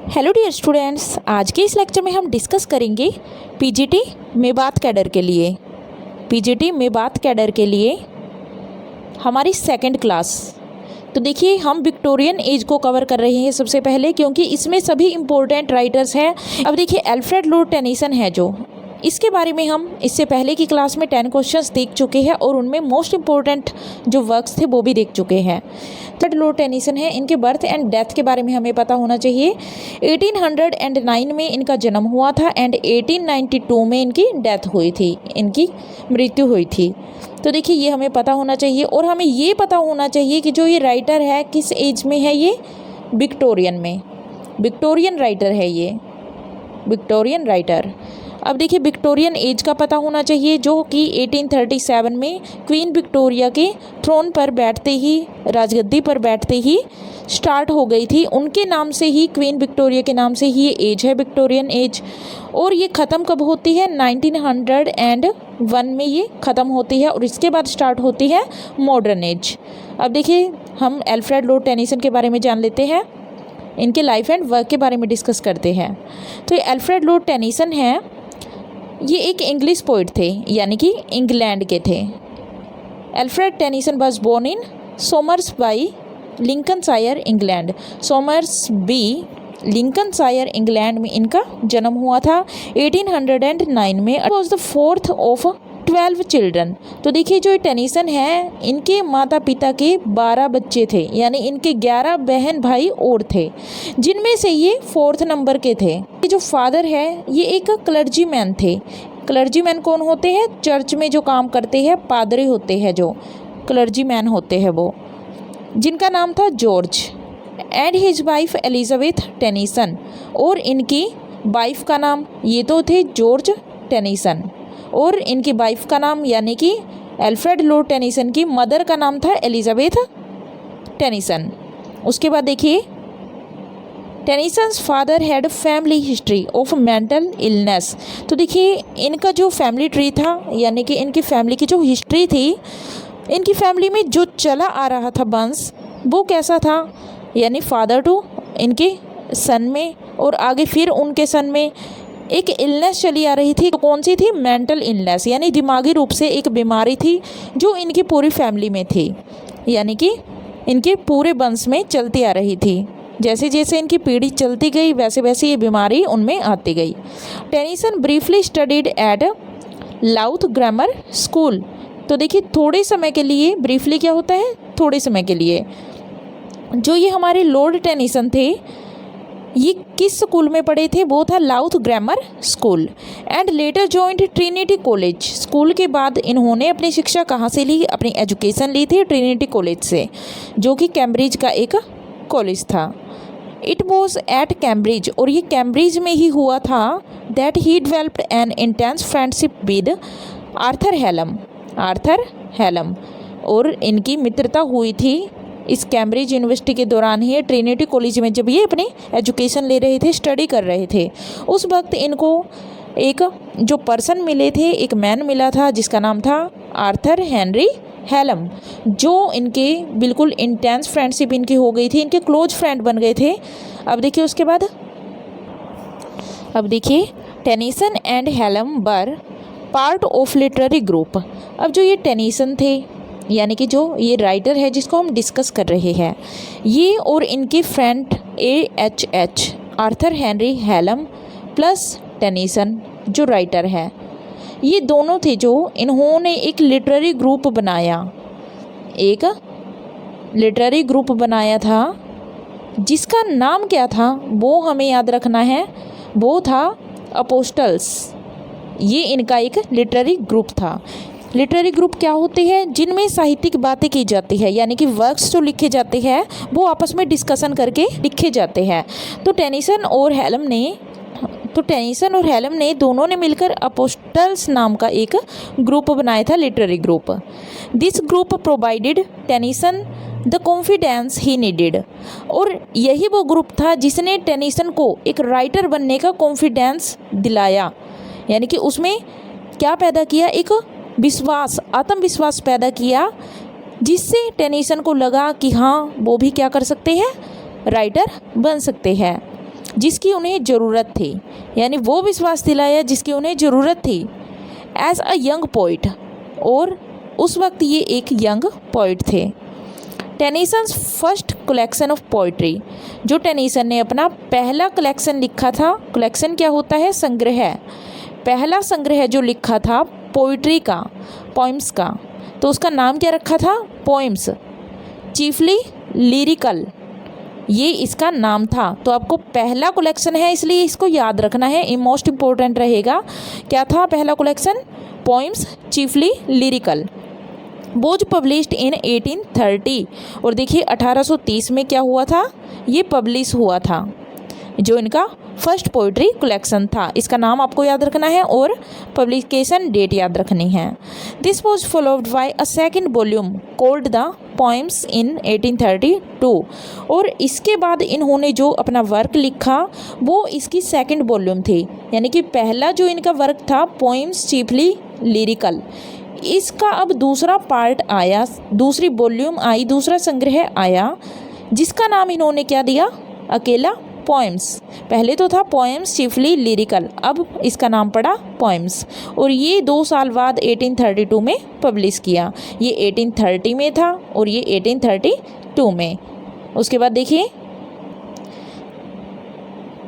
Hello dear students, आज के इस लेक्चर में हम डिस्कस करेंगे पीजीटी मेबात कैडर के लिए। पीजीटी मेबात कैडर के लिए हमारी सेकंड क्लास। तो देखिए, हम विक्टोरियन एज को कवर कर रहे हैं सबसे पहले, क्योंकि इसमें सभी इम्पोर्टेंट राइटर्स हैं। अब देखिए, अल्फ्रेड लॉर्ड टेनिसन है जो, इसके बारे में हम इससे पहले की क्लास में 10 क्वेश्चंस देख चुके हैं और उनमें मोस्ट इम्पोर्टेंट जो वर्क्स थे वो भी देख चुके हैं। थर्ड लॉर्ड टेनिसन है, इनके बर्थ एंड डेथ के बारे में हमें पता होना चाहिए। 1809 में इनका जन्म हुआ था एंड 1892 में इनकी डेथ हुई थी, इनकी मृत्यु हुई थी। तो देखिए, ये हमें पता होना चाहिए और हमें ये पता होना चाहिए कि जो ये राइटर है किस एज में है, ये विक्टोरियन में, विक्टोरियन राइटर है ये, विक्टोरियन राइटर। अब देखिए, विक्टोरियन एज का पता होना चाहिए, जो कि 1837 में क्वीन विक्टोरिया के थ्रोन पर बैठते ही, राजगद्दी पर बैठते ही स्टार्ट हो गई थी। उनके नाम से ही, क्वीन विक्टोरिया के नाम से ही ये एज है, विक्टोरियन एज। और ये ख़त्म कब होती है? 1901 में ये ख़त्म होती है और इसके बाद स्टार्ट होती है मॉडर्न एज। अब देखिए, हम अल्फ्रेड लॉर्ड टेनिसन के बारे में जान लेते हैं, इनके लाइफ एंड वर्क के बारे में डिस्कस करते हैं। तो ये अल्फ्रेड लॉर्ड टेनिसन है, ये एक इंग्लिश पोइट थे, यानी कि इंग्लैंड के थे। Alfred Tennyson was born in Somersby, Lincolnshire, England. Somersby, Lincolnshire, England में इनका जन्म हुआ था 1809 में। Was the fourth of 12 children. तो देखिए, जो टेनिसन है, इनके माता पिता के 12 बच्चे थे, यानी इनके 11 बहन भाई और थे, जिनमें से ये 4th नंबर के थे। ये जो फादर है, ये एक क्लर्जी मैन थे। क्लर्जी मैन कौन होते हैं? चर्च में जो काम करते हैं, पादरी होते हैं, जो क्लर्जी मैन होते हैं वो, जिनका नाम था George. And his wife Elizabeth Tennyson, और इनकी वाइफ का नाम, ये तो थे जॉर्ज टेनिसन, और इनकी वाइफ का नाम, यानी कि अल्फ्रेड लॉर्ड टेनिसन की मदर का नाम था एलिजाबेथ टेनिसन। उसके बाद देखिए, Tennyson's father had family history of mental illness. तो देखिए, इनका जो फैमिली ट्री था, यानी कि इनकी फैमिली की जो हिस्ट्री थी, इनकी फैमिली में जो चला आ रहा था वंश, वो कैसा था? यानी फादर टू इनके सन में, और आगे फिर उनके सन में एक इलनेस चली आ रही थी। तो कौन सी थी? मेंटल इलनेस, यानी दिमागी रूप से एक बीमारी थी जो इनकी पूरी फैमिली में थी, यानी कि इनके पूरे वंश में चलती आ रही थी। जैसे जैसे इनकी पीढ़ी चलती गई, वैसे वैसे ये बीमारी उनमें आती गई। Tennyson briefly studied at Louth grammar school. तो देखिए, थोड़े समय के लिए, ब्रीफली क्या होता है? थोड़े समय के लिए। जो ये हमारे लॉर्ड टेनिसन थे, ये किस स्कूल में पढ़े थे? वो था Louth grammar school. And later joined Trinity college. School के बाद इन्होंने अपनी शिक्षा कहाँ से ली? अपनी एजुकेशन ली थी ट्रिनिटी कॉलेज से, जो कि कैम्ब्रिज का एक कॉलेज था। इट वॉज एट कैम्ब्रिज, और ये कैम्ब्रिज में ही हुआ था, that he developed an intense friendship with Arthur Hallam, Arthur Hallam, और इनकी मित्रता हुई थी इस कैम्ब्रिज यूनिवर्सिटी के दौरान ही, ट्रिनिटी कॉलेज में जब ये अपनी एजुकेशन ले रहे थे, स्टडी कर रहे थे। उस वक्त इनको एक जो पर्सन मिले थे, एक मैन मिला था जिसका नाम था आर्थर हेनरी हेलम, जो इनके बिल्कुल इंटेंस फ्रेंडशिप इनकी हो गई थी, इनके क्लोज फ्रेंड बन गए थे। अब देखिए, उसके बाद अब देखिए, Tennyson and Hallam were part of literary group. अब जो ये टेनिसन थे, यानी कि जो ये राइटर है जिसको हम डिस्कस कर रहे हैं, ये और इनके friend AHH, Arthur Henry Hallam plus Tennyson जो राइटर है, ये दोनों थे जो इन्होंने एक लिटरेरी ग्रुप बनाया, एक लिटरेरी ग्रुप बनाया था, जिसका नाम क्या था वो हमें याद रखना है, वो था अपोस्टल्स। ये इनका एक लिटरेरी ग्रुप था। लिटरेरी ग्रुप क्या होते हैं? जिनमें साहित्यिक बातें की जाती है, यानी कि वर्क्स जो लिखे जाते हैं वो आपस में डिस्कशन करके लिखे जाते हैं। तो टेनिसन और हेलम ने दोनों ने मिलकर अपोस्टल्स नाम का एक ग्रुप बनाया था, literary group. This group provided Tennyson the confidence he needed. और यही वो ग्रुप था जिसने टेनिसन को एक राइटर बनने का कॉन्फिडेंस दिलाया, यानी कि उसमें क्या पैदा किया? एक विश्वास, आत्मविश्वास पैदा किया, जिससे टेनिसन को लगा कि हाँ, वो भी क्या कर सकते हैं? राइटर बन सकते हैं। जिसकी उन्हें ज़रूरत थी, यानी वो विश्वास दिलाया जिसकी उन्हें ज़रूरत थी। एज अ यंग पोइट, और उस वक्त ये एक यंग पोइट थे। Tennyson's first collection of poetry, जो टेनिसन ने अपना पहला कलेक्शन लिखा था। कलेक्शन क्या होता है? संग्रह। पहला संग्रह जो लिखा था पोइट्री का, पोइम्स का, तो उसका नाम क्या रखा था? पोइम्स, चीफली लिरिकल, ये इसका नाम था। तो आपको पहला कलेक्शन है इसलिए इसको याद रखना है, ये मोस्ट इम्पोर्टेंट रहेगा। क्या था पहला कलेक्शन? पोइम्स चीफली लिरिकल, बोज पब्लिश्ड इन 1830। और देखिए 1830 में क्या हुआ था? ये पब्लिश हुआ था, जो इनका फर्स्ट पोइट्री कलेक्शन था। इसका नाम आपको याद रखना है और पब्लिकेशन डेट याद रखनी है। This was followed by a second volume called the poems in 1832। और इसके बाद इन्होंने जो अपना वर्क लिखा वो इसकी सेकेंड वॉल्यूम थी, यानी कि पहला जो इनका वर्क था पोइम्स चीफली लिरिकल, इसका अब दूसरा पार्ट आया, दूसरी वॉल्यूम आई, दूसरा संग्रह आया, जिसका नाम इन्होंने क्या दिया? अकेला पोएम्स। पहले तो था पोएम्स चीफली लिरिकल, अब इसका नाम पड़ा पोएम्स। और ये 2 साल बाद 1832 में पब्लिश किया। ये 1830 में था और ये 1832 में। उसके बाद देखिए,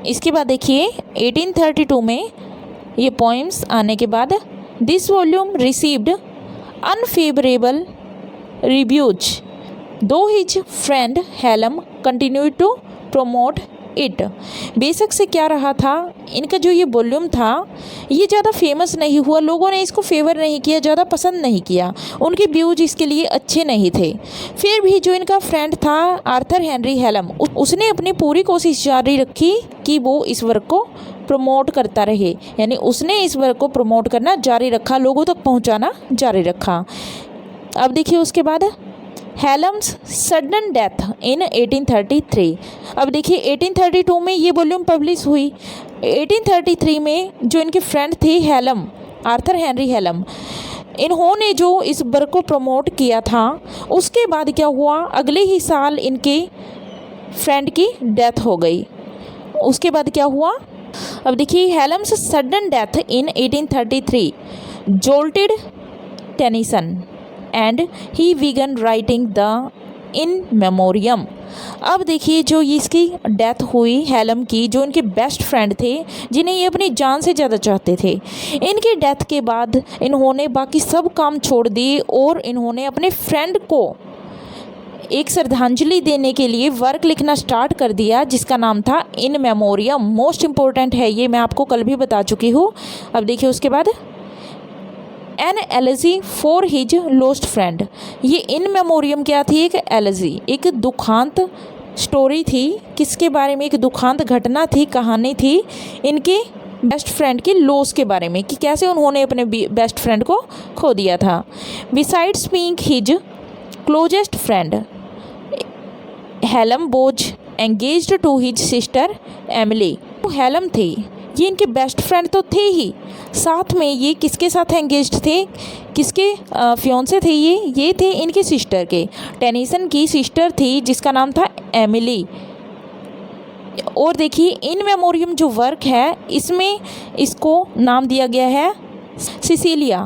इसके बाद देखिए 1832 में ये पोएम्स आने के बाद this volume received unfavourable reviews though his friend Hallam continue to promote it. बेशक से क्या रहा था, इनका जो ये वॉल्यूम था ये ज़्यादा फेमस नहीं हुआ, लोगों ने इसको फेवर नहीं किया, ज़्यादा पसंद नहीं किया, उनके व्यूज इसके लिए अच्छे नहीं थे। फिर भी जो इनका फ्रेंड था आर्थर हेनरी हेलम, उसने अपनी पूरी कोशिश जारी रखी कि वो इस वर्क को प्रमोट करता रहे, यानी उसने इस वर्क को प्रमोट करना जारी रखा, लोगों तक पहुँचाना जारी रखा। अब देखिए उसके बाद हेलम्स सडन डेथ इन 1833। अब देखिए 1832 में ये वॉल्यूम पब्लिश हुई, 1833 में जो इनके फ्रेंड थे हेलम, आर्थर हेनरी हेलम, इन्होंने जो इस वर्क को प्रमोट किया था, उसके बाद क्या हुआ, अगले ही साल इनके फ्रेंड की डेथ हो गई। उसके बाद क्या हुआ, अब देखिए Hallam's sudden death in 1833 jolted Tennyson and he began writing the In Memoriam. अब देखिए जो इसकी डेथ हुई हेलम की, जो इनके बेस्ट फ्रेंड थे, जिन्हें ये अपनी जान से ज़्यादा चाहते थे, इनकी डेथ के बाद इन्होंने बाकी सब काम छोड़ दिए और इन्होंने अपने फ्रेंड को एक श्रद्धांजलि देने के लिए वर्क लिखना स्टार्ट कर दिया, जिसका नाम था इन मेमोरियम। मोस्ट इम्पोर्टेंट है ये, मैं आपको कल भी बता चुकी हूँ। अब देखिए उसके बाद an elegy for his lost friend. ये इन मेमोरियम क्या थी? एक एलजी, एक दुखांत स्टोरी थी। किसके बारे में? एक दुखांत घटना थी, कहानी थी इनके बेस्ट फ्रेंड की लॉस के बारे में, कि कैसे उन्होंने अपने बेस्ट फ्रेंड को खो दिया था। Besides being his closest friend Hallam was engaged to his sister Emily. Hallam थी, ये इनके बेस्ट फ्रेंड तो थे ही, साथ में ये किसके साथ एंगेज्ड थे, किसके फियोंसे थे ये थे इनके सिस्टर के, टेनिसन की सिस्टर थी जिसका नाम था एमिली। और देखिए इन मेमोरियम जो वर्क है इसमें इसको नाम दिया गया है सिसिलिया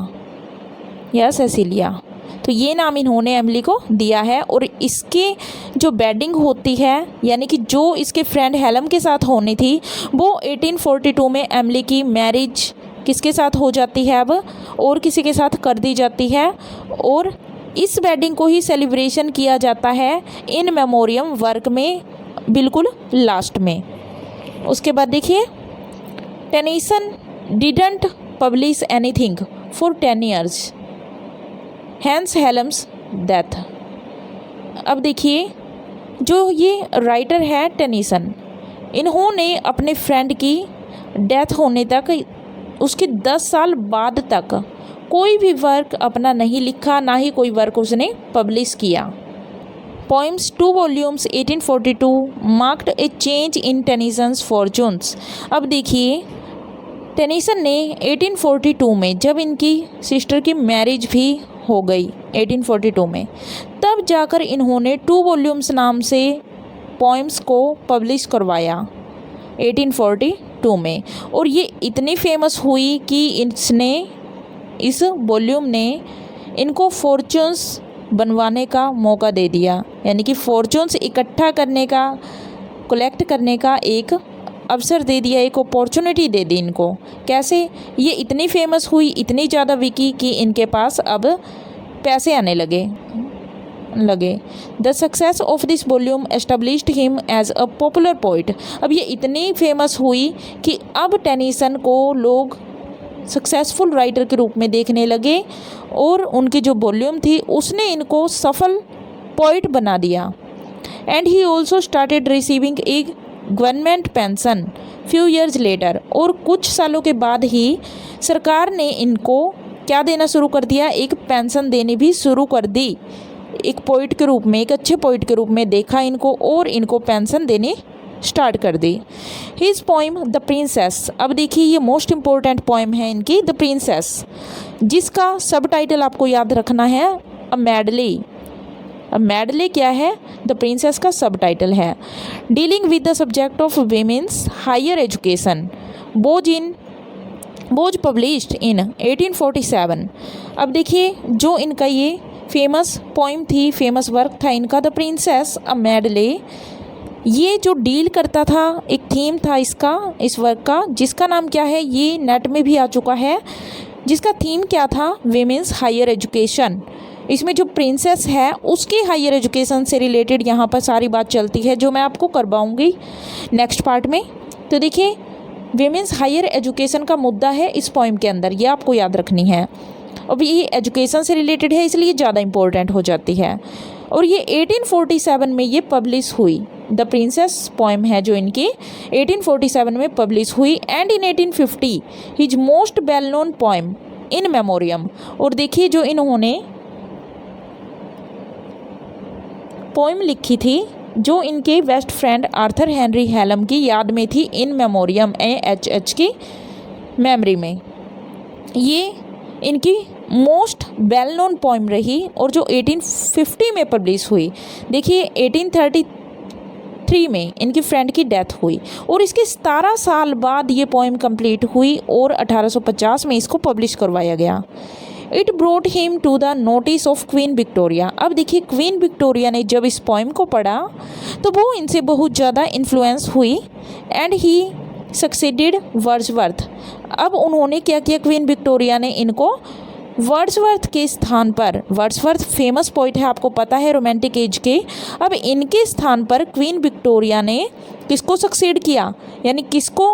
या सेसिलिया, तो ये नाम इन्होंने एमिली को दिया है। और इसके जो बेडिंग होती है, यानी कि जो इसके फ्रेंड हेलम के साथ होनी थी, वो 1842 में एमिली की मैरिज किसके साथ हो जाती है अब, और किसी के साथ कर दी जाती है। और इस वेडिंग को ही सेलिब्रेशन किया जाता है इन मेमोरियम वर्क में बिल्कुल लास्ट में। उसके बाद देखिए Tennyson didn't publish anything for 10 years hence Hallam's death. अब देखिए जो ये राइटर है टेनिसन, इन्होंने अपने फ्रेंड की डेथ होने तक, उसके 10 साल बाद तक कोई भी वर्क अपना नहीं लिखा, ना ही कोई वर्क उसने पब्लिश किया। Poems 2 volumes 1842 marked A change in Tennyson's fortunes. अब देखिए टेनिसन ने 1842 में, जब इनकी सिस्टर की मैरिज भी हो गई 1842 में, तब जाकर इन्होंने 2 volumes नाम से पोइम्स को पब्लिश करवाया। 1842 में। और ये इतनी फेमस हुई कि इस वॉल्यूम ने इनको फॉर्च्यून्स बनवाने का मौका दे दिया, यानी कि फॉर्च्यून्स इकट्ठा करने का, कलेक्ट करने का एक अवसर दे दिया, एक अपॉर्चुनिटी दे दी इनको। कैसे? ये इतनी फेमस हुई, इतनी ज़्यादा बिकी कि इनके पास अब पैसे आने लगे। The success of this volume established him as a popular poet. अब ये इतनी फेमस हुई कि अब टेनिसन को लोग सक्सेसफुल राइटर के रूप में देखने लगे और उनकी जो वॉल्यूम थी उसने इनको सफल पोइट बना दिया। And he also started receiving A government pension few years later. और कुछ सालों के बाद ही सरकार ने इनको क्या देना शुरू कर दिया, एक पेंशन देनी भी शुरू कर दी। एक पोइट के रूप में, एक अच्छे पोइट के रूप में देखा इनको और इनको पेंशन देनी स्टार्ट कर दी। हिज पोइम द प्रिंसेस, अब देखिए ये मोस्ट इम्पोर्टेंट पोइम है इनकी, द प्रिंसेस, जिसका सब टाइटल आपको याद रखना है अ मेडली। अ मेडली क्या है? द प्रिंसेस का सब टाइटल है। Dealing with the subject of women's higher education, was published in 1847। अब देखिए जो इनका ये फेमस पोइम थी, फेमस वर्क था इनका द प्रिंसेस अ मेडले, ये जो डील करता था, एक थीम था इसका, इस वर्क का, जिसका नाम क्या है, ये नेट में भी आ चुका है, जिसका थीम क्या था, वीमेंस हायर एजुकेशन। इसमें जो प्रिंसेस है उसकी हायर एजुकेशन से रिलेटेड यहाँ पर सारी बात चलती है, जो मैं आपको करवाऊँगी नेक्स्ट पार्ट में। तो देखिए वीमेंस हायर एजुकेशन का मुद्दा है इस पोइम के अंदर, ये आपको याद रखनी है। अब ये एजुकेशन से रिलेटेड है इसलिए ज़्यादा इम्पोर्टेंट हो जाती है। और ये 1847 में ये पब्लिश हुई, द प्रिंसेस पोइम है जो इनकी 1847 में पब्लिश हुई। And in 1850 his most well known poem in memoriam. और देखिए जो इन्होंने पोइम लिखी थी जो इनके बेस्ट फ्रेंड आर्थर हेनरी हेलम की याद में थी, इन मेमोरियम AHH की मेमोरी में, ये इनकी मोस्ट वेल नोन पोइम रही और जो 1850 में पब्लिश हुई। देखिए 1833 में इनकी फ्रेंड की डेथ हुई और इसके 17 साल बाद ये पोइम कंप्लीट हुई और 1850 में इसको पब्लिश करवाया गया। It brought him to the notice of Queen Victoria. अब देखिए क्वीन विक्टोरिया ने जब इस पोइम को पढ़ा तो वो इनसे बहुत ज़्यादा इन्फ्लुएंस हुई एंड ही सक्सीडेड वर्ड्सवर्थ। अब उन्होंने क्या किया, क्वीन विक्टोरिया ने इनको वर्ड्सवर्थ के स्थान पर, वर्ड्सवर्थ फेमस पोइट है आपको पता है रोमांटिक एज के, अब इनके स्थान पर क्वीन विक्टोरिया ने किसको सक्सीड किया, यानी किसको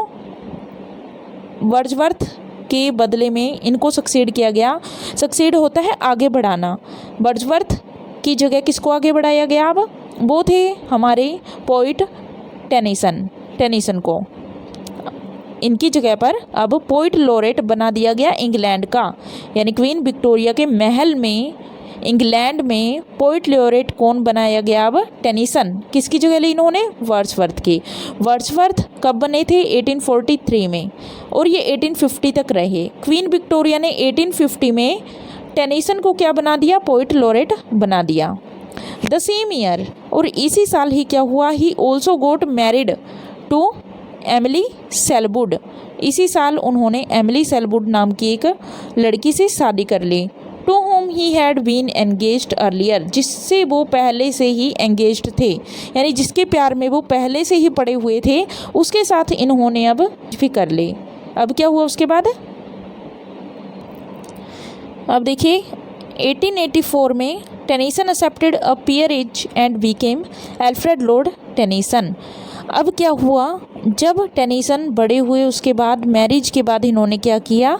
वर्ड्सवर्थ के बदले में इनको सक्सीड किया गया। सक्सीड होता है आगे बढ़ाना, वर्ड्सवर्थ की जगह किसको आगे बढ़ाया गया, अब वो थे हमारे पोइट टेनिसन को, इनकी जगह पर अब पोइट लॉरेट बना दिया गया इंग्लैंड का। यानी क्वीन विक्टोरिया के महल में इंग्लैंड में पोइट लॉरेट कौन बनाया गया, अब टेनिसन। किसकी जगह ली इन्होंने, वर्ड्सवर्थ की। वर्ड्सवर्थ कब बने थे, 1843 में, और ये 1850 तक रहे। क्वीन विक्टोरिया ने 1850 में टेनिसन को क्या बना दिया, पोइट लॉरेट बना दिया। द सेम ईयर, और इसी साल ही क्या हुआ, he also got married to Emily Sellwood. इसी साल उन्होंने एमिली सेलवुड नाम की एक लड़की से शादी कर ली। To whom he had been engaged earlier, जिससे वो पहले से ही एंगेज्ड थे, यानी जिसके प्यार में वो पहले से ही पड़े हुए थे, उसके साथ इन्होंने अब भी कर ली। अब क्या हुआ उसके बाद, अब देखिए 1884 में Tennyson accepted a peerage and became Alfred Lord Tennyson. अब क्या हुआ, जब टेनिसन बड़े हुए उसके बाद मैरिज के बाद इन्होंने क्या किया,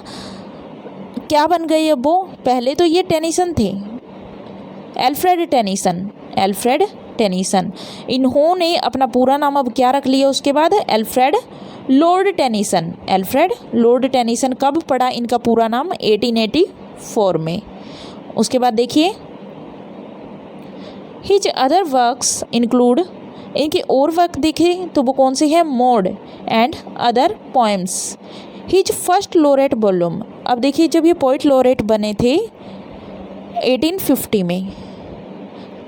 क्या बन गए अब वो, पहले तो ये टेनिसन थे, एल्फ्रेड टेनिसन। इन्होंने अपना पूरा नाम अब क्या रख लिया उसके बाद, एल्फ्रेड लॉर्ड टेनिसन। कब पड़ा इनका पूरा नाम, 1884 में। उसके बाद देखिए हिज अदर वर्क्स इंक्लूड, इनके और वर्क देखें तो वो कौन से हैं, mode and other poems. His first laureate volume, अब देखिए जब ये पोइट लॉरेट बने थे 1850 में,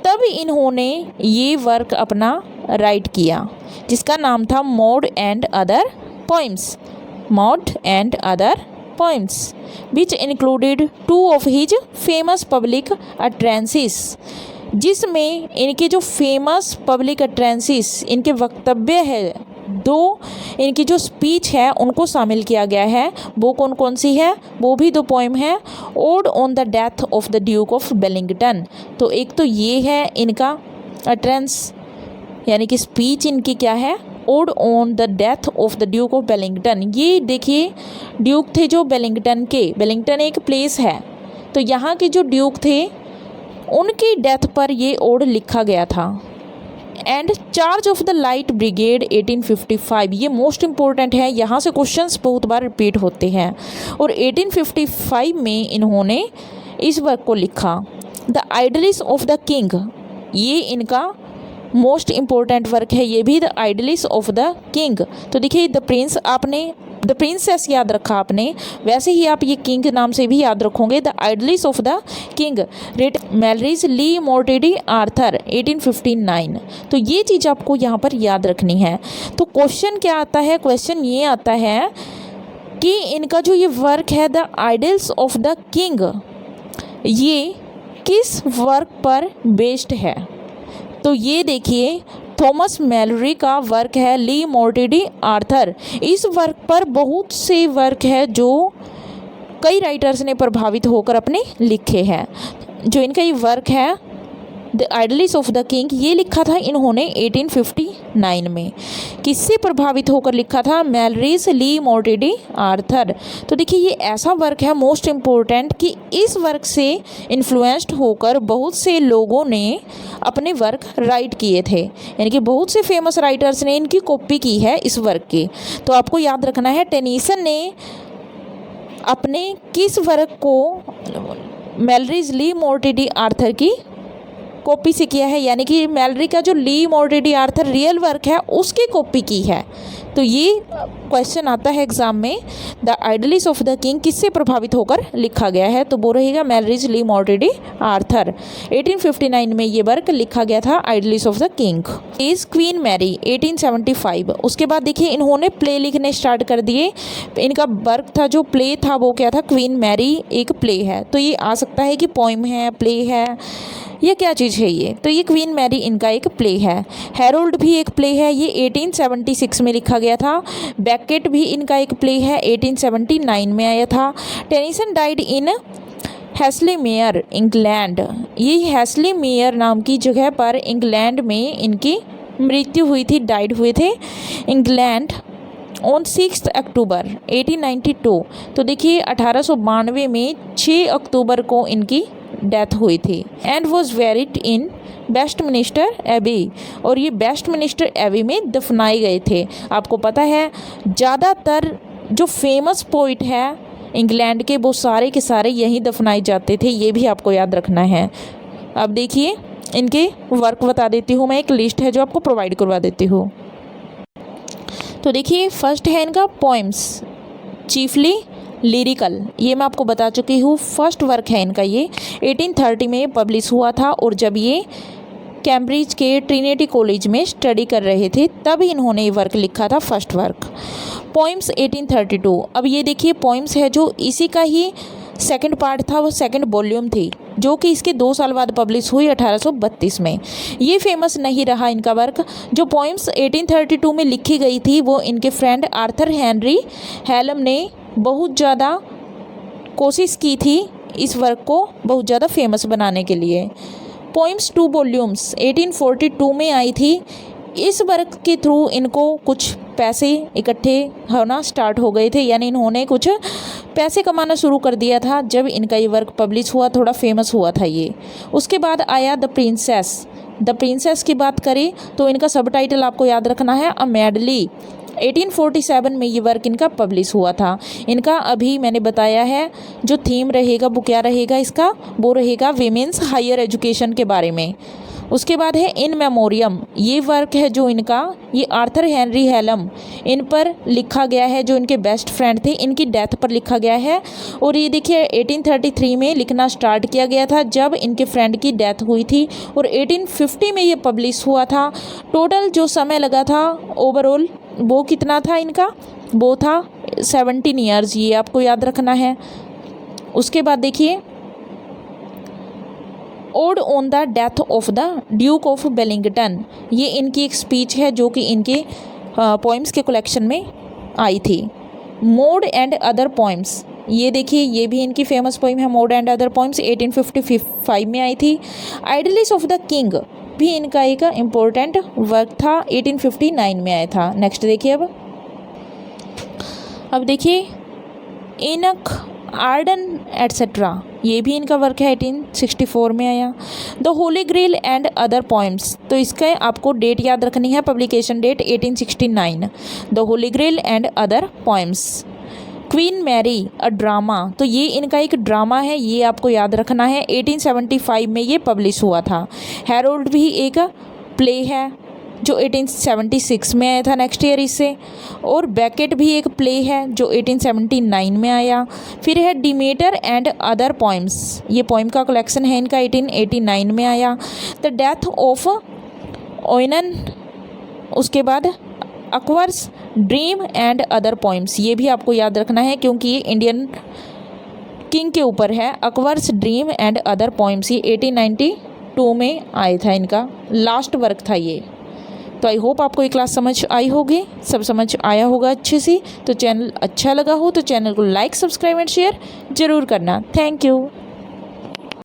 तब इन्होंने ये वर्क अपना राइट किया, जिसका नाम था Maud and other poems, Maud and other poems, which included 2 of his famous public utterances, जिसमें इनके जो फेमस पब्लिक अट्रेंसेस, इनके वक्तव्य है, 2 इनकी जो स्पीच है उनको शामिल किया गया है। वो कौन कौन सी है? वो भी 2 पोइम है। Odd on the death of the Duke of Wellington, तो एक तो ये है इनका अट्रेंस यानी कि स्पीच इनकी क्या है, odd on the death of the Duke of Wellington. ये देखिए ड्यूक थे जो वेलिंगटन के, वेलिंगटन एक प्लेस है, तो यहाँ के जो ड्यूक थे उनकी डेथ पर ये ओड लिखा गया था। And charge of the light brigade 1855, ये मोस्ट इम्पोर्टेंट है, यहाँ से क्वेश्चंस बहुत बार रिपीट होते हैं। और 1855 में इन्होंने इस वर्क को लिखा। The Idylls of the king, ये इनका मोस्ट इम्पोर्टेंट वर्क है, ये भी the Idylls of the king. तो देखिए द प्रिंस, आपने द प्रिंसेस याद रखा आपने, वैसे ही आप ये किंग नाम से भी याद रखोगे। The Idylls of the King writ Malory's le Morte d' Arthur 1859, तो ये चीज़ आपको यहाँ पर याद रखनी है। तो क्वेश्चन क्या आता है? क्वेश्चन ये आता है कि इनका जो ये वर्क है the idols of the king, ये किस वर्क पर बेस्ड है? तो ये देखिए थॉमस मैलोरी का वर्क है ली मोर्टेडी आर्थर। इस वर्क पर बहुत से वर्क है जो कई राइटर्स ने प्रभावित होकर अपने लिखे हैं। जो इनका ये वर्क है the Idylls of the king, ये लिखा था इन्होंने 1859 में। किससे प्रभावित होकर लिखा था? मैलरीज ली मोर्टेडी आर्थर। तो देखिए ये ऐसा वर्क है मोस्ट इम्पोर्टेंट कि इस वर्क से इन्फ्लुएंस्ड होकर बहुत से लोगों ने अपने वर्क राइट किए थे, यानी कि बहुत से फेमस राइटर्स ने इनकी कॉपी की है इस वर्क की। तो आपको याद रखना है टेनीसन ने अपने किस वर्क को मैलरीज ली मोर्टेडी आर्थर की कॉपी से किया है, यानी कि मैलरी का जो ली मोर्टेडी आर्थर रियल वर्क है उसकी कॉपी की है। तो ये क्वेश्चन आता है एग्जाम में, the Idylls of the king किससे प्रभावित होकर लिखा गया है? तो वो रहेगा मैलरीज ली मोर्टेडी आर्थर। 1859 में ये वर्क लिखा गया था Idylls of the King. Is Queen Mary 1875। उसके बाद देखिए इन्होंने प्ले लिखने स्टार्ट कर दिए। इनका वर्क था जो प्ले था वो क्या था? क्वीन मैरी एक प्ले है। तो ये आ सकता है कि पोइम है, प्ले है, ये क्या चीज़ है ये? तो ये क्वीन मैरी इनका एक प्ले है। हेरोल्ड भी एक प्ले है, ये 1876 में लिखा गया था। बैकेट भी इनका एक प्ले है, 1879 में आया था। टेनीसन डाइड इन हैस्लेमेयर इंग्लैंड, ये हैस्लेमेयर नाम की जगह पर इंग्लैंड में इनकी मृत्यु हुई थी, डाइड हुए थे इंग्लैंड ऑन 6 अक्टूबर 1892। तो देखिए 1892 में 6 अक्टूबर को इनकी डेथ हुई थी। And was buried in Westminster Abbey, और ये वेस्टमिनिस्टर एबी में दफनाए गए थे। आपको पता है ज़्यादातर जो फेमस पोइट है इंग्लैंड के वो सारे के सारे यहीं दफनाए जाते थे, ये भी आपको याद रखना है। अब देखिए इनके वर्क बता देती हूँ मैं, एक लिस्ट है जो आपको प्रोवाइड करवा देती हूँ। तो देखिए फर्स्ट है इनका पोइम्स, चीफली लिरिकल, ये मैं आपको बता चुकी हूँ। फर्स्ट वर्क है इनका ये 1830 में पब्लिश हुआ था, और जब ये कैम्ब्रिज के ट्रिनिटी कॉलेज में स्टडी कर रहे थे तब इन्होंने ये वर्क लिखा था, फर्स्ट वर्क। पोइम्स 1832। अब ये देखिए पोइम्स है जो इसी का ही सेकंड पार्ट था, वो सेकंड वॉल्यूम थी जो कि इसके 2 साल बाद पब्लिश हुई 1832 में। ये फेमस नहीं रहा इनका वर्क। जो पोइम्स 1832 में लिखी गई थी वो इनके फ्रेंड आर्थर हेनरी हेलम ने बहुत ज़्यादा कोशिश की थी इस वर्क को बहुत ज़्यादा फेमस बनाने के लिए। पोइम्स 2 वॉल्यूम्स 1842 में आई थी। इस वर्क के थ्रू इनको कुछ पैसे इकट्ठे होना स्टार्ट हो गए थे, यानी इन्होंने कुछ पैसे कमाना शुरू कर दिया था जब इनका ये वर्क पब्लिश हुआ, थोड़ा फेमस हुआ था ये। उसके बाद आया द प्रिंसेस। द प्रिंसेस की बात करें तो इनका सब टाइटल आपको याद रखना है अ मेडली। 1847 में ये वर्क इनका पब्लिश हुआ था। इनका अभी मैंने बताया है जो थीम रहेगा वो क्या रहेगा इसका, वो रहेगा वीमेंस हायर एजुकेशन के बारे में। उसके बाद है इन मेमोरियम, ये वर्क है जो इनका, ये आर्थर हेनरी हेलम इन पर लिखा गया है, जो इनके बेस्ट फ्रेंड थे, इनकी डेथ पर लिखा गया है। और ये देखिए 1833 में लिखना स्टार्ट किया गया था जब इनके फ्रेंड की डेथ हुई थी, और 1850 में ये पब्लिश हुआ था। टोटल जो समय लगा था ओवरऑल वो कितना था इनका, वो था 17 ईयर्स, ये आपको याद रखना है। उसके बाद देखिए odd on the death of the Duke of Wellington, ये इनकी एक स्पीच है जो कि इनके पोइम्स के कलेक्शन में आई थी। मोड एंड अदर पोइम्स, ये देखिए ये भी इनकी फेमस पोइम है, मोड एंड अदर पोइम्स 1855 में आई थी। आइडलिस ऑफ द किंग भी इनका एक इम्पोर्टेंट वर्क था, 1859 में आया था। नेक्स्ट देखिए अब देखिए इनक आर्डन एट्सेट्रा, ये भी इनका वर्क है, 1864 में आया। The Holy Grail and other poems, तो इसका आपको डेट याद रखनी है, publication date 1869। The Holy Grail and other poems. Queen Mary a drama, तो ये इनका एक ड्रामा है, ये आपको याद रखना है, 1875 में ये पब्लिश हुआ था। हैरोल्ड भी एक प्ले है जो 1876 में आया था नेक्स्ट ईयर इससे। और बैकेट भी एक प्ले है जो 1879 में आया। फिर है डिमेटर एंड अदर पोइम्स, ये पोइम का कलेक्शन है इनका, 1889 में आया। द डेथ ऑफ ओइनन, उसके बाद Akbar's dream and other poems, ये भी आपको याद रखना है क्योंकि ये इंडियन किंग के ऊपर है। Akbar's dream and other poems, ये 1892 में आया था, इनका लास्ट वर्क था ये। तो आई होप आपको ये क्लास समझ आई होगी, सब समझ आया होगा अच्छे से। तो चैनल अच्छा लगा हो तो चैनल को लाइक, सब्सक्राइब एंड शेयर ज़रूर करना। Thank you.